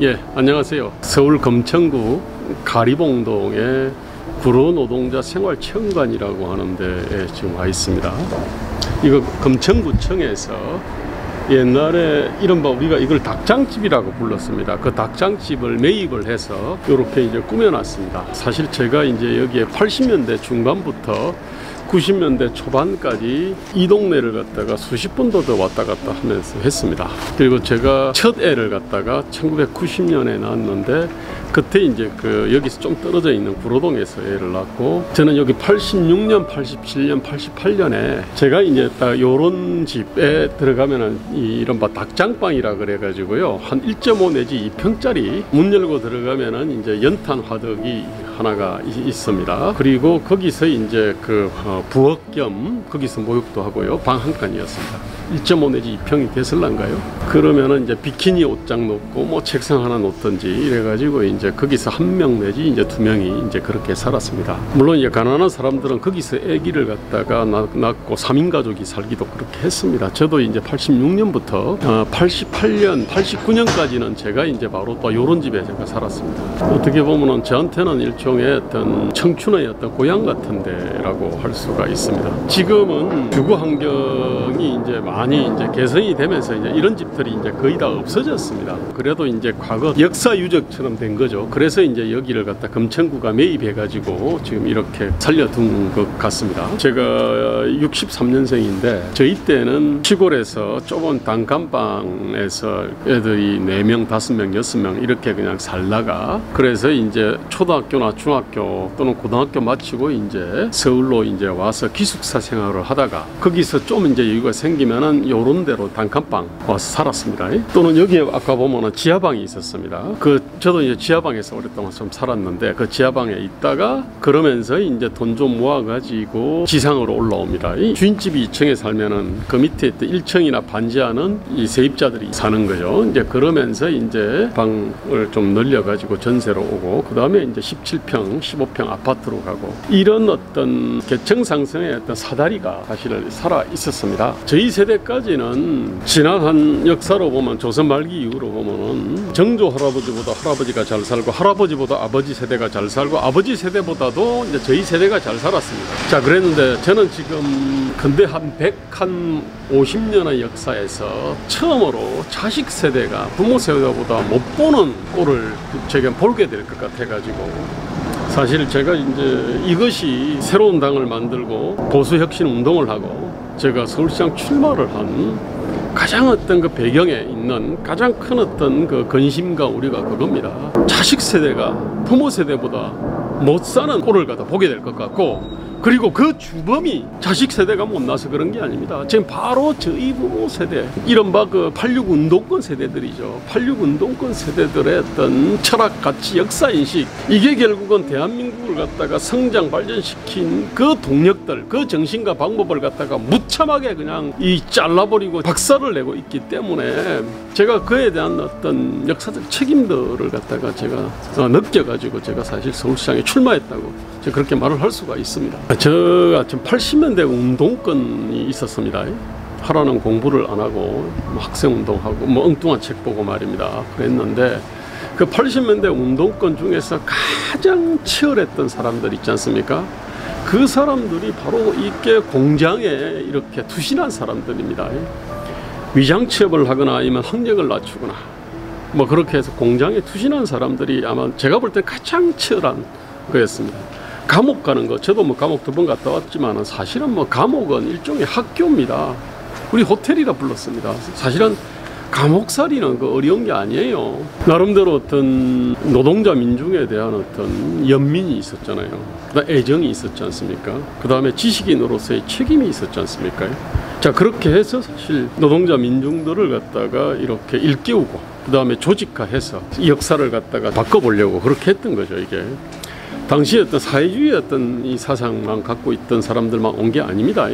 예, 안녕하세요. 서울 금천구 가리봉동의 구로노동자 생활체험관이라고 하는 데에 지금 와 있습니다. 이거 금천구청에서 옛날에 이른바 우리가 이걸 닭장집이라고 불렀습니다. 그 닭장집을 매입을 해서 이렇게 이제 꾸며놨습니다. 사실 제가 이제 여기에 80년대 중반부터 90년대 초반까지 이 동네를 갖다가 수십 번도 더 왔다 갔다 하면서 했습니다. 그리고 제가 첫 애를 갖다가 1990년에 낳았는데 그때 이제 여기서 좀 떨어져 있는 구로동에서 애를 낳고, 저는 여기 86년, 87년, 88년에 제가 이제 딱 요런 집에 들어가면은 이른바 닭장방이라 그래가지고요, 한 1.5 내지 2평짜리 문 열고 들어가면은 이제 연탄 화덕이 하나가 있습니다. 그리고 거기서 이제 부엌 겸 거기서 목욕도 하고요, 방 한 칸이었습니다. 1.5 내지 2평이 됐을란가요? 그러면은 이제 비키니 옷장 놓고 뭐 책상 하나 놓든지 이래가지고 이제 거기서 한 명 내지 이제 두 명이 이제 그렇게 살았습니다. 물론 이제 가난한 사람들은 거기서 아기를 갖다가 낳고 3인 가족이 살기도 그렇게 했습니다. 저도 이제 86년부터 88년, 89년까지는 제가 이제 바로 또 요런 집에 제가 살았습니다. 어떻게 보면은 저한테는 일종의 어떤 청춘의 어떤 고향 같은 데라고 할 수가 있습니다. 지금은 주거 환경이 이제 많이 이제 개선이 되면서 이제 이런 집들이 이제 거의 다 없어졌습니다. 그래도 이제 과거 역사 유적처럼 된 거죠. 그래서 이제 여기를 갖다 금천구가 매입해 가지고 지금 이렇게 살려둔 것 같습니다. 제가 63년생인데 저희 때는 시골에서 좁은 단칸방에서 애들이 4명, 5명, 6명 이렇게 그냥 살다가, 그래서 이제 초등학교나 중학교 또는 고등학교 마치고 이제 서울로 이제 와서 기숙사 생활을 하다가 거기서 좀 이제 여유가 생기면은 요런 데로 단칸방 와서 살았습니다. 또는 여기에 아까 보면은 지하방이 있었습니다. 저도 이제 지하방에서 오랫동안 좀 살았는데 그 지하방에 있다가 그러면서 이제 돈 좀 모아가지고 지상으로 올라옵니다. 주인집이 2층에 살면은 그 밑에 1층이나 반지하는 이 세입자들이 사는 거죠. 이제 그러면서 이제 방을 좀 늘려가지고 전세로 오고, 그 다음에 이제 17평, 15평 아파트로 가고, 이런 어떤 계층 상승의 어떤 사다리가 사실 살아 있었습니다. 저희 세대까지는 지나간 역사로 보면 조선 말기 이후로 보면은 정조 할아버지보다 할아버지가 잘 살고, 할아버지보다 아버지 세대가 잘 살고, 아버지 세대보다도 이제 저희 세대가 잘 살았습니다. 자, 그랬는데 저는 지금 근대 한 150년의 역사에서 처음으로 자식 세대가 부모 세대보다 못 보는 꼴을 제가 보게 될 것 같아가지고, 사실 제가 이제 이것이 새로운 당을 만들고 보수혁신 운동을 하고 제가 서울시장 출마를 한 가장 어떤 그 배경에 있는 가장 큰 어떤 그 근심과 우려가 그겁니다. 자식 세대가 부모 세대보다 못 사는 꼴을 갖다 보게 될 것 같고, 그리고 그 주범이 자식 세대가 못나서 그런 게 아닙니다. 지금 바로 저희 부모 세대, 이른바 86 운동권 세대들이죠. 86 운동권 세대들의 어떤 철학, 가치, 역사인식, 이게 결국은 대한민국을 갖다가 성장, 발전시킨 그 동력들, 그 정신과 방법을 갖다가 무참하게 그냥 잘라버리고 박살을 내고 있기 때문에 제가 그에 대한 어떤 역사적 책임들을 갖다가 제가 느껴가지고 제가 사실 서울시장에 출마했다고 그렇게 말을 할 수가 있습니다. 제가 지금 80년대 운동권이 있었습니다. 하라는 공부를 안 하고 학생운동하고 뭐 엉뚱한 책 보고 말입니다. 그랬는데 그 80년대 운동권 중에서 가장 치열했던 사람들 있지 않습니까? 그 사람들이 바로 이게 공장에 이렇게 투신한 사람들입니다. 위장 취업을 하거나 아니면 학력을 낮추거나 뭐 그렇게 해서 공장에 투신한 사람들이 아마 제가 볼 때 가장 치열한 거였습니다. 감옥 가는 거, 저도 뭐 감옥 2번 갔다 왔지만 사실은 뭐 감옥은 일종의 학교입니다. 우리 호텔이라 불렀습니다. 사실은 감옥살이는 어려운 게 아니에요. 나름대로 어떤 노동자 민중에 대한 어떤 연민이 있었잖아요. 그다음 애정이 있었지 않습니까? 그 다음에 지식인으로서의 책임이 있었지 않습니까? 자, 그렇게 해서 사실 노동자 민중들을 갖다가 이렇게 일깨우고 그 다음에 조직화해서 이 역사를 갖다가 바꿔보려고 그렇게 했던 거죠. 이게 당시에 어떤 사회주의 어떤 이 사상만 갖고 있던 사람들만 온 게 아닙니다.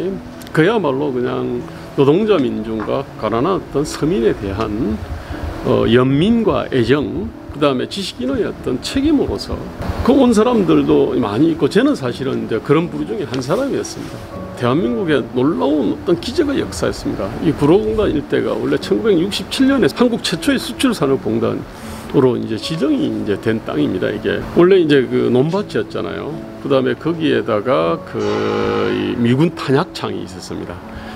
그야말로 그냥 노동자 민중과 가난한 어떤 서민에 대한 연민과 애정, 그 다음에 지식인의 어떤 책임으로서 그 온 사람들도 많이 있고, 저는 사실은 이제 그런 부류 중에 한 사람이었습니다. 대한민국의 놀라운 어떤 기적의 역사였습니다. 이 구로공단 일대가 원래 1967년에 한국 최초의 수출산업공단, 땅으로 이제 지정이 이제 된 땅입니다. 이게 원래 이제 그 논밭이었잖아요. 그 다음에 거기에다가 그 미군 탄약창이 있었습니다.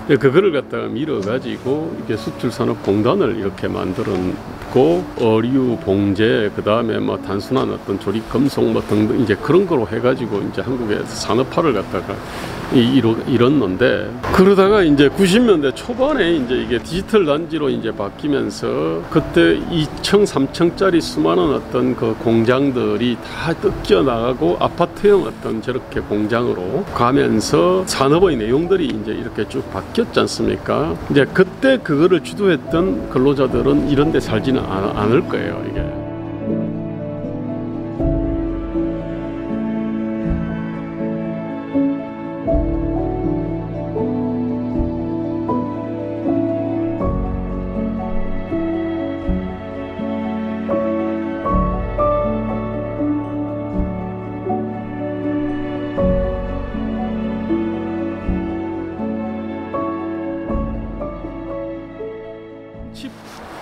그거를 갖다가 밀어가지고 이게 수출산업공단을 이렇게 만들었고, 어류, 봉제, 그 다음에 뭐 단순한 어떤 조립 금속 뭐 등등 이제 그런 거로 해가지고 이제 한국에서 산업화를 갖다가 이뤘는데, 그러다가 이제 90년대 초반에 이제 이게 디지털 단지로 이제 바뀌면서 그때 2층, 3층짜리 수많은 어떤 그 공장들이 다 뜯겨 나가고 아파트형 어떤 저렇게 공장으로 가면서 산업의 내용들이 이제 이렇게 쭉 바뀌었지 않습니까? 이제 그때 그거를 주도했던 근로자들은 이런 데 살지는 않을 거예요, 이게.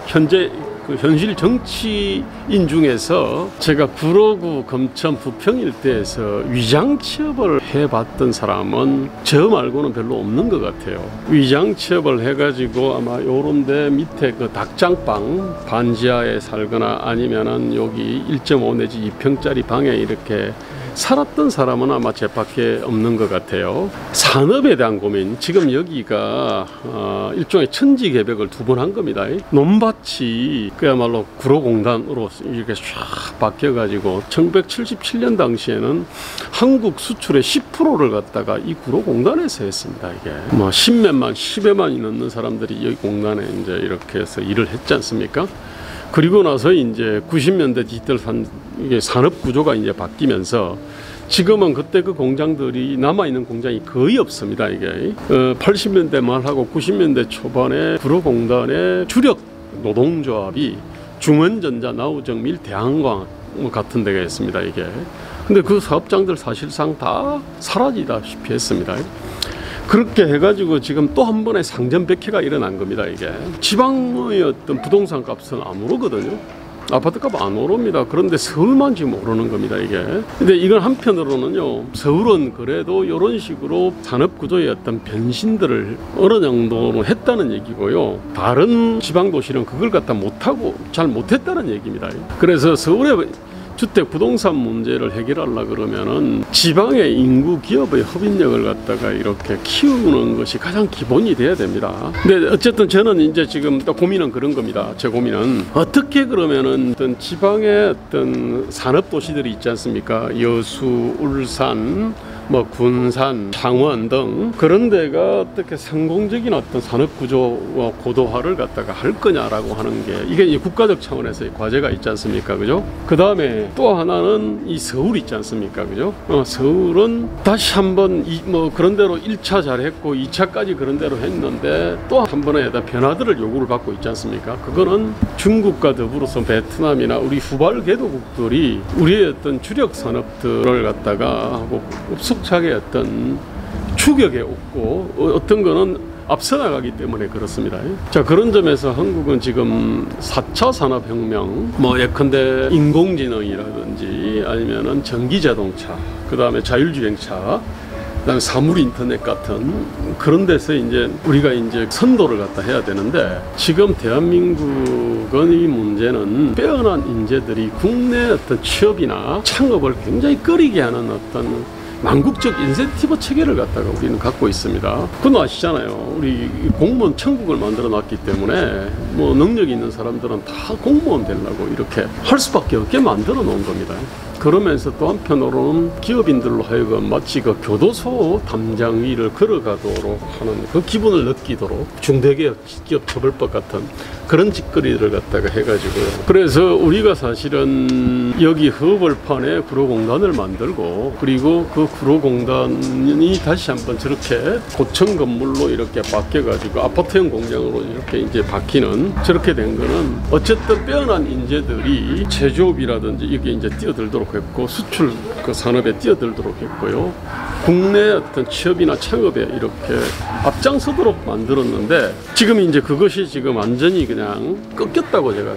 현재 그 현실 정치인 중에서 제가 구로구, 검천, 부평 일대에서 위장 취업을 해봤던 사람은 저 말고는 별로 없는 것 같아요. 위장 취업을 해가지고 아마 요런데 밑에 그 닭장방 반지하에 살거나 아니면은 여기 1.5 내지 2평짜리 방에 이렇게 살았던 사람은 아마 제 밖에 없는 것 같아요. 산업에 대한 고민, 지금 여기가 일종의 천지개벽을 2번 한 겁니다. 논밭이 그야말로 구로공단으로 이렇게 쫙 바뀌어가지고 1977년 당시에는 한국 수출의 10%를 갖다가 이 구로공단에서 했습니다. 이게 뭐 10여만이 넘는 사람들이 여기 공단에 이제 이렇게 해서 일을 했지 않습니까? 그리고 나서 이제 90년대 디지털 이게 산업 구조가 이제 바뀌면서 지금은 그때 그 공장들이 남아있는 공장이 거의 없습니다. 이게 80년대 말하고 90년대 초반에 구로공단의 주력 노동조합이 중원전자, 나우정밀, 대한광 같은 데가 있습니다. 이게 근데 그 사업장들 사실상 다 사라지다시피 했습니다. 그렇게 해가지고 지금 또 한 번의 상전백회가 일어난 겁니다. 이게 지방의 어떤 부동산 값은 안 오르거든요. 아파트 값 안 오릅니다. 그런데 서울만 지금 오르는 겁니다. 이게 근데 이건 한편으로는요, 서울은 그래도 이런 식으로 산업구조의 어떤 변신들을 어느 정도는 했다는 얘기고요, 다른 지방도시는 그걸 갖다 못하고 잘 못했다는 얘기입니다. 그래서 서울의 주택 부동산 문제를 해결하려 그러면은 지방의 인구 기업의 협인력을 갖다가 이렇게 키우는 것이 가장 기본이 돼야 됩니다. 근데 어쨌든 저는 이제 지금 또 고민은 그런 겁니다. 제 고민은 어떻게 그러면은 어떤 지방의 어떤 산업 도시들이 있지 않습니까? 여수, 울산, 뭐 군산, 창원 등 그런 데가 어떻게 성공적인 어떤 산업 구조와 고도화를 갖다가 할 거냐라고 하는 게 이게 국가적 차원에서의 과제가 있지 않습니까? 그죠? 그 다음에 또 하나는 이 서울 있지 않습니까? 그죠? 서울은 다시 한번 뭐 그런 대로 1차 잘했고 2차까지 그런 대로 했는데 또 한 번에 변화들을 요구를 받고 있지 않습니까? 그거는 중국과 더불어서 베트남이나 우리 후발 개도국들이 우리의 어떤 주력 산업들을 갖다가 하고 속착의 어떤 추격에 없고 어떤 거는 앞서 나가기 때문에 그렇습니다. 자, 그런 점에서 한국은 지금 4차 산업혁명, 뭐 예컨대 인공지능이라든지 아니면은 전기자동차, 그 다음에 자율주행차, 그다음에 사물인터넷 같은 그런 데서 이제 우리가 이제 선도를 갖다 해야 되는데, 지금 대한민국의 이 문제는 빼어난 인재들이 국내 어떤 취업이나 창업을 굉장히 꺼리게 하는 어떤 망국적 인센티브 체계를 갖다가 우리는 갖고 있습니다. 그건 아시잖아요. 우리 공무원 천국을 만들어 놨기 때문에 뭐 능력 있는 사람들은 다 공무원 되려고 이렇게 할 수밖에 없게 만들어 놓은 겁니다. 그러면서 또 한편으로는 기업인들로 하여금 마치 그 교도소 담장 위를 걸어가도록 하는 그 기분을 느끼도록 중대기업 처벌법 같은 그런 짓거리를 갖다가 해가지고요. 그래서 우리가 사실은 여기 허벌판에 구로공단을 만들고, 그리고 그 구로공단이 다시 한번 저렇게 고층 건물로 이렇게 바뀌어가지고 아파트형 공장으로 이렇게 이제 바뀌는, 저렇게 된 거는 어쨌든 빼어난 인재들이 제조업이라든지 이게 이제 뛰어들도록 했고, 수출 그 산업에 뛰어들도록 했고요. 국내 어떤 취업이나 창업에 이렇게 앞장서도록 만들었는데 지금 이제 그것이 지금 완전히 그냥 꺾였다고 제가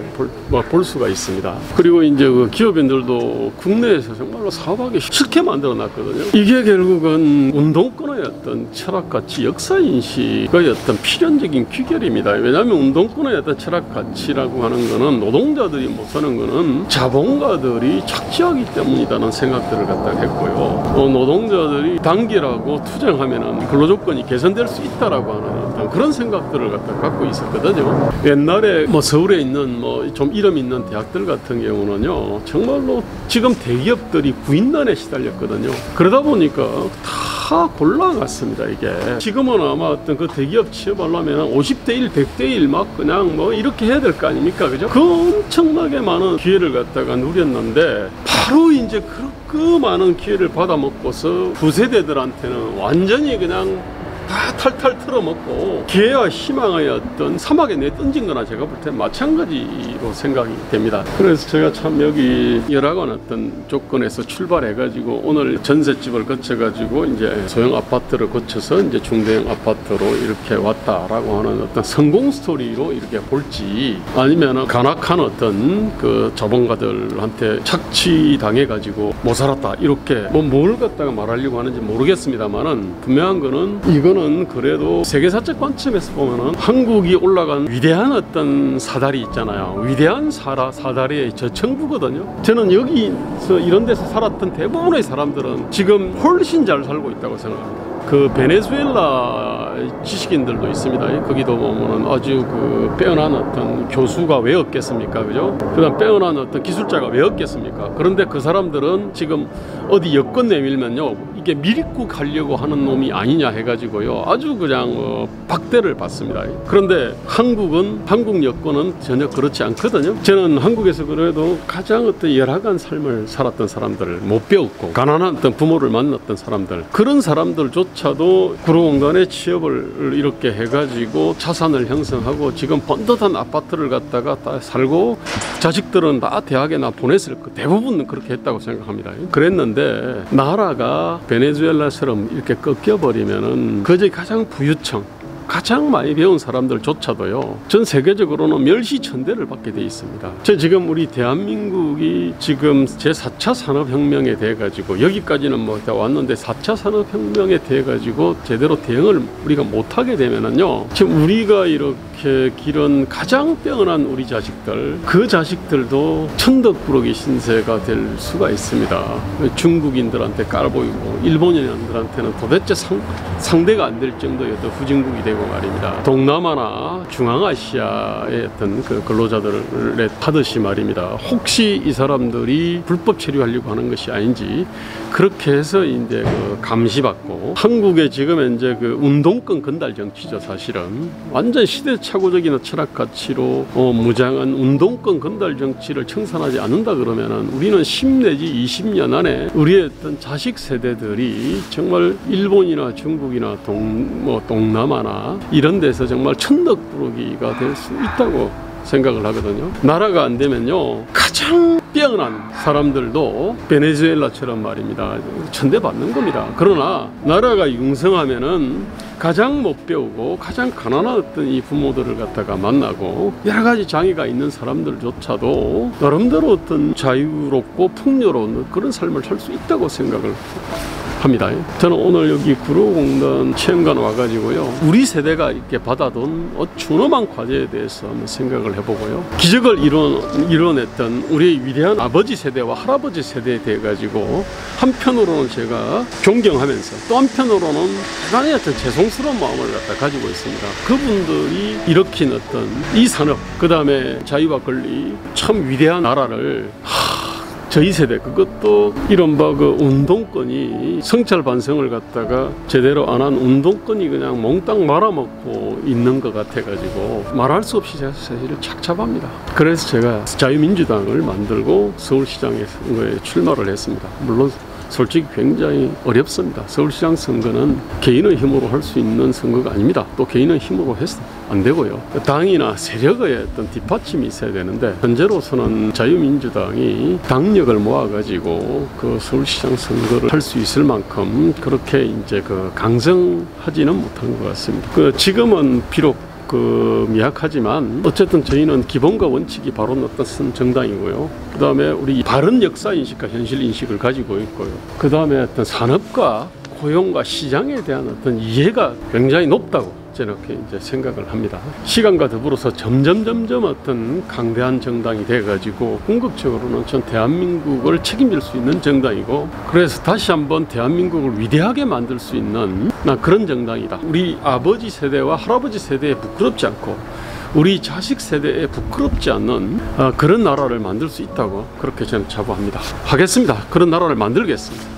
볼 수가 있습니다. 그리고 이제 그 기업인들도 국내에서 정말로 사업하기 싫게 만들어 놨거든요. 이게 결국은 운동권의 어떤 철학가치, 역사인식의 어떤 필연적인 귀결입니다. 왜냐하면 운동권의 어떤 철학가치라고 하는 거는 노동자들이 못 사는 거는 자본가들이 착취하기 때문이라는 생각들을 갖다 했고요. 노동자들이 단결하고 투쟁하면은 근로조건이 개선될 수 있다라고 하는 어떤 그런 생각들을 갖다 갖고 있었거든요. 옛날에 뭐 서울에 있는 뭐 좀 이름 있는 대학들 같은 경우는요, 정말로 지금 대기업들이 구인난에 시달렸거든요. 그러다 보니까 다 골라갔습니다. 이게 지금은 아마 어떤 그 대기업 취업하려면 50대 1, 100대 1 막 그냥 뭐 이렇게 해야 될 거 아닙니까? 그죠? 그 엄청나게 많은 기회를 갖다가 누렸는데 바로 이제 그 많은 기회를 받아먹고서 구세대들한테는 완전히 그냥 다 탈탈 틀어먹고 기회와 희망의 어떤 사막에 내던진 거나 제가 볼 때 마찬가지로 생각이 됩니다. 그래서 제가 참 여기 열악한 어떤 조건에서 출발해가지고 오늘 전셋집을 거쳐가지고 이제 소형 아파트를 거쳐서 이제 중대형 아파트로 이렇게 왔다라고 하는 어떤 성공 스토리로 이렇게 볼지, 아니면은 간악한 어떤 그 자본가들한테 착취당해가지고 못 살았다 이렇게 뭘 갖다가 말하려고 하는지 모르겠습니다만은 분명한 거는 이거는 그래도 세계사적 관점에서 보면은 한국이 올라간 위대한 어떤 사다리 있잖아요. 위대한 사다리의 저층부거든요. 저는 여기서 이런 데서 살았던 대부분의 사람들은 지금 훨씬 잘 살고 있다고 생각합니다. 그 베네수엘라 지식인들도 있습니다. 거기도 보면은 아주 그 빼어난 어떤 교수가 왜 없겠습니까? 그죠? 그다음 빼어난 어떤 기술자가 왜 없겠습니까? 그런데 그 사람들은 지금 어디 여권 내밀면요, 이게 미립국 하려고 하는 놈이 아니냐 해가지고요, 아주 그냥 박대를 받습니다. 그런데 한국 여권은 전혀 그렇지 않거든요. 저는 한국에서 그래도 가장 어떤 열악한 삶을 살았던 사람들, 못 배웠고 가난한 어떤 부모를 만났던 사람들, 그런 사람들조차도 구로공단에 취업을 이렇게 해가지고 자산을 형성하고 지금 번듯한 아파트를 갖다가 다 살고 자식들은 다 대학에 나 보냈을 거, 대부분은 그렇게 했다고 생각합니다. 그랬는데 나라가 베네수엘라처럼 이렇게 꺾여버리면은 그저 가장 부유층, 가장 많이 배운 사람들조차도요, 전 세계적으로는 멸시천대를 받게 돼 있습니다. 지금 우리 대한민국이 지금 제4차 산업혁명에 대해 가지고 여기까지는 뭐 다 왔는데 4차 산업혁명에 대해 가지고 제대로 대응을 우리가 못하게 되면은요, 지금 우리가 이렇게 기른 가장 빼어난 우리 자식들, 그 자식들도 천덕꾸러기 신세가 될 수가 있습니다. 중국인들한테 깔보이고 일본인들한테는 도대체 상대가 안 될 정도의 어떤 후진국이 되고 말입니다. 동남아나 중앙아시아의 어떤 그 근로자들의 하듯이 말입니다. 혹시 이 사람들이 불법 체류하려고 하는 것이 아닌지 그렇게 해서 이제 그 감시받고, 한국의 지금 이제 그 운동권 건달 정치죠. 사실은 완전 시대착오적인 철학 가치로 무장한 운동권 건달 정치를 청산하지 않는다 그러면은 우리는 10 내지 20년 안에 우리의 어떤 자식 세대들이 정말 일본이나 중국이나 동남아나 이런 데서 정말 천덕꾸러기가 될 수 있다고 생각을 하거든요. 나라가 안 되면요, 가장 빼어난 사람들도 베네수엘라처럼 말입니다, 천대받는 겁니다. 그러나 나라가 융성하면은 가장 못 배우고 가장 가난한 어떤 이 부모들을 갖다가 만나고 여러 가지 장애가 있는 사람들조차도 나름대로 어떤 자유롭고 풍요로운 그런 삶을 살 수 있다고 생각을 합니다. 저는 오늘 여기 구로공단 체험관 와가지고요, 우리 세대가 이렇게 받아둔 준엄한 과제에 대해서 한번 생각을 해보고요, 기적을 이뤄냈던 우리의 위대한 아버지 세대와 할아버지 세대에 대해 가지고 한편으로는 제가 존경하면서 또 한편으로는 대단히 어떤 죄송스러운 마음을 가지고 있습니다. 그분들이 일으킨 어떤 이 산업, 그 다음에 자유와 권리, 참 위대한 나라를 저희 세대, 그것도 이른바 그 운동권이 성찰 반성을 갖다가 제대로 안 한 운동권이 그냥 몽땅 말아먹고 있는 것 같아가지고 말할 수 없이 제가 사실은 착잡합니다. 그래서 제가 자유민주당을 만들고 서울시장에 출마를 했습니다. 물론 솔직히 굉장히 어렵습니다. 서울시장 선거는 개인의 힘으로 할 수 있는 선거가 아닙니다. 또 개인의 힘으로 안 되고요. 당이나 세력의 어떤 뒷받침이 있어야 되는데 현재로서는 자유민주당이 당력을 모아가지고 그 서울시장 선거를 할 수 있을 만큼 그렇게 이제 그 강성하지는 못한 것 같습니다. 지금은 비록 미약하지만 어쨌든 저희는 기본과 원칙이 바로 어떤 정당이고요. 그 다음에 우리 바른 역사 인식과 현실 인식을 가지고 있고요. 그 다음에 어떤 산업과 고용과 시장에 대한 어떤 이해가 굉장히 높다고 이렇게 이제 생각을 합니다. 시간과 더불어서 점점 어떤 강대한 정당이 돼가지고 궁극적으로는 전 대한민국을 책임질 수 있는 정당이고, 그래서 다시 한번 대한민국을 위대하게 만들 수 있는 그런 정당이다. 우리 아버지 세대와 할아버지 세대에 부끄럽지 않고 우리 자식 세대에 부끄럽지 않는 그런 나라를 만들 수 있다고 그렇게 저는 자부합니다. 하겠습니다. 그런 나라를 만들겠습니다.